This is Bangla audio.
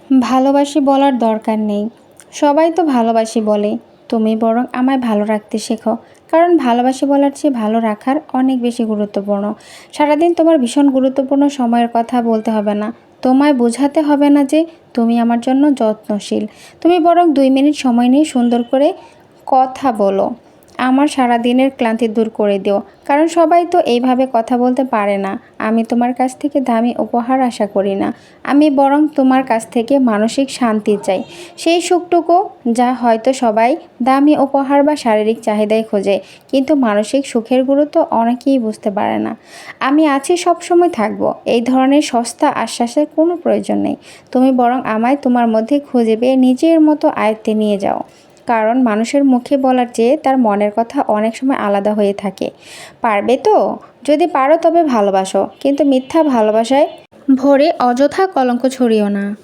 ভালোবাসি বলার দরকার নেই। সবাই তো ভালোবাসি বলে। তুমি বরং আমায় ভালো রাখতে শেখো। কারণ ভালোবাসি বলার চেয়ে ভালো রাখার অনেক বেশি গুরুত্বপূর্ণ। সারাদিন তোমার ভীষণ গুরুত্বপূর্ণ সময়ের কথা বলতে হবে না। তোমায় বোঝাতে হবে না যে তুমি আমার জন্য যত্নশীল। তুমি বরং ২ মিনিট সময় নিয়ে সুন্দর করে কথা বলো। আমার সারাদিনের ক্লান্তি দূর করে দিও। কারণ সবাই তো এইভাবে কথা বলতে পারে না। আমি তোমার কাছ থেকে দামি উপহার আশা করি না। আমি বরং তোমার কাছ থেকে মানসিক শান্তি চাই। সেই সুখটুকু যা হয়তো সবাই দামি উপহার বা শারীরিক চাহিদায় খোঁজে। কিন্তু মানসিক সুখের গুরুত্ব অনেকেই বুঝতে পারে না। আমি আছি, সবসময় থাকবো। এই ধরনের সস্তা আশ্বাসের কোনো প্রয়োজন নেই। তুমি বরং আমায় তোমার মধ্যে খুঁজে পেয়ে নিজের মতো আয়ত্তে নিয়ে যাও। কারণ মানুষের মুখে বলার চেয়ে তার মনের কথা অনেক সময় আলাদা হয়ে থাকে। পারবে তো? যদি পারো তবে ভালোবাসো, কিন্তু মিথ্যা ভালোবাসায় ভরে অযথা কলঙ্ক ছড়িও না।